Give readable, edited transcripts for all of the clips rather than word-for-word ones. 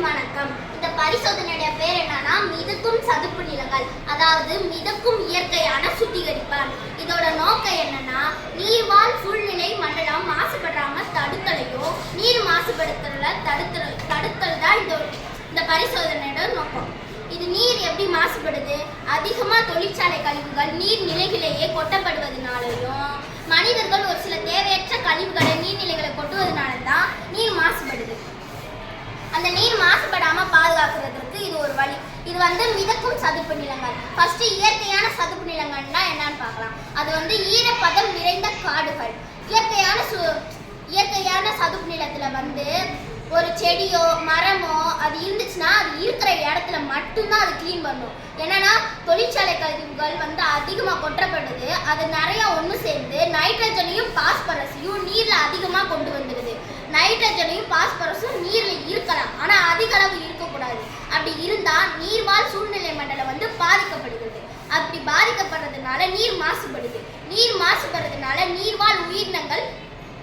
வணக்கம். இந்த பரிசோதனையுடைய பேர் என்னன்னா மிதக்கும் சதுப்பு நிலங்கள், அதாவது மிதக்கும் இயற்கையான சுத்திகரிப்பான். இதோட நோக்கம் என்னன்னா நீர்வாழ் சூழ்நிலை மண்டலம் மாசுபடாம தடுத்தலையோ நீர் மாசுபடுத்தல தடுத்தல் தான் இந்த பரிசோதனையோட நோக்கம். இது நீர் எப்படி மாசுபடுது? அதிகமா தொழிற்சாலை கழிவுகள் நீர்நிலைகளிலேயே கொட்டப்படுவதனாலையும் மனிதர்கள் ஒரு சில தேவையற்ற கழிவுகளை நீர்நிலைகளை கொட்டுவதனால தான் நீர் மாசுபடுது. அந்த நீர் மாசுபடாம பாதுகாக்கிறதுக்கு இது ஒரு வழி. இது மிதக்கும் சதுப்பு நிலங்கள். ஃபர்ஸ்ட் இயற்கையான சதுப்பு நிலங்கள்னா என்னன்னு பார்க்கலாம். அது ஈரப்பதம் நிறைந்த காடுகள். இயற்கையான சதுப்பு நிலத்துல ஒரு செடியோ மரமோ அது இருந்துச்சுன்னா அது இருக்கிற இடத்துல மட்டும்தான் அது கிளீன் பண்ணும். என்னன்னா தொழிற்சாலை கழிவுகள் அதிகமாக கொட்டப்படுது. அது நிறைய ஒன்று சேர்ந்து நைட்ரஜனையும் பாஸ்பரஸையும் நீரில் அதிகமாக கொண்டு வந்துடுது. நைட்ரஜனையும் பாஸ்பரஸும் நீரில் இருக்கலாம், ஆனால் அதிக அளவு இருக்கக்கூடாது. அப்படி இருந்தால் நீர்வாழ் சூழ்நிலை மண்டலம் பாதிக்கப்படுகிறது. அப்படி பாதிக்கப்படுறதுனால நீர் மாசுபடுது. நீர் மாசுபடுறதுனால நீர்வாழ் உயிரினங்கள்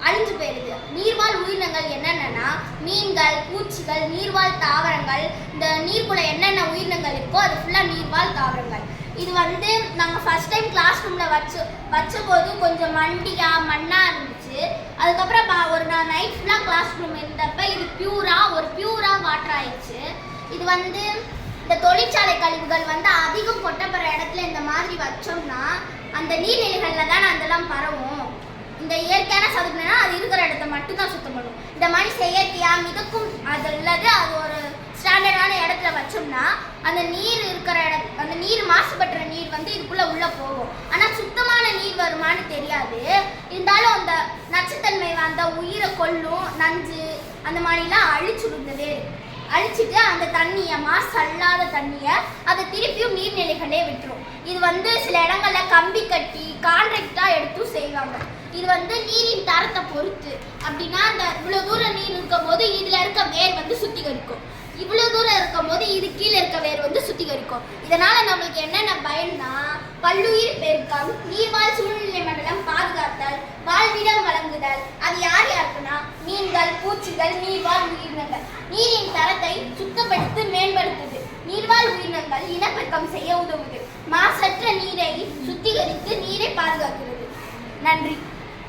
அழிஞ்சு போயிடுது. நீர்வாழ் உயிரினங்கள் என்னென்னா மீன்கள், பூச்சிகள், நீர்வாழ் தாவரங்கள். இந்த நீர்க்குள்ள என்னென்ன உயிரினங்கள் இருக்கோ அது ஃபுல்லாக நீர்வாழ் தாவரங்கள். இது நாங்கள் ஃபர்ஸ்ட் டைம் கிளாஸ் ரூமில் வச்சபோது கொஞ்சம் மண்ணாக இருந்துச்சு. அதுக்கப்புறம் ஒரு நைட் ஃபுல்லாக கிளாஸ் ரூம் இருந்தப்ப இது பியூரா வாட்டர் ஆயிடுச்சு. இது இந்த தொழிற்சாலை கழிவுகள் அதிகம் கொட்டப்படுற இடத்துல இந்த மாதிரி வச்சோம்னா அந்த நீர்நிலைகளில் தான் அதெல்லாம் பரவும். இந்த இயற்கையான சதுப்புனா அது இருக்கிற இடத்த மட்டும்தான் சுத்தம் பண்ணும். இந்த மாதிரி செயற்கையாக மிதக்கும் அது ஒரு ஸ்டாண்டர்டான இடத்துல வச்சோம்னா அந்த நீர் இருக்கிற அந்த நீர் மாசுபடுற நீர் இதுக்குள்ளே உள்ளே போகும். ஆனால் சுத்தமான நீர் வருமானு தெரியாது. இருந்தாலும் அந்த நச்சுத்தன்மை உயிரை கொல்லும். நஞ்சு அந்த மாதிரிலாம் அழிச்சிட்டு அந்த தண்ணியை மாசு அல்லாத தண்ணியை அதை திருப்பியும் நீர்நிலைகளே விட்டுரும். இது சில இடங்கள்ல கம்பி கட்டி கான்ட்ராக்டாக எடுத்தும் செய்வாங்க. இது நீரின் தரத்தை பொறுத்து. அப்படின்னா அந்த இவ்வளோ தூரம் நீர் இருக்கும் போது இதில் இருக்க வேர் சுத்திகரிக்கும். இவ்வளோ தூரம் இருக்கும் போது இது கீழே இருக்க வேர் சுத்திகரிக்கும். இதனால நம்மளுக்கு என்னென்ன பயன்னா பல்லுயிர் பெருக்கம், நீர்வாழ் சூழ்நிலை மண்டலம் பாதுகாத்தல், வாழ்விடம் வழங்குதல். அது யாருக்குன்னா மீன்கள், பூச்சிகள், நீர்வாழ் உயிரினங்கள். நீரின் தரத்தை சுத்தப்படுத்தி மேம்படுத்துது. நீர்வாழ் உயிரினங்கள் இனப்பெருக்கம் செய்ய உதவுது. மாசற்ற நீரை சுத்திகரித்து நீரை பாதுகாக்கிறது. நன்றி.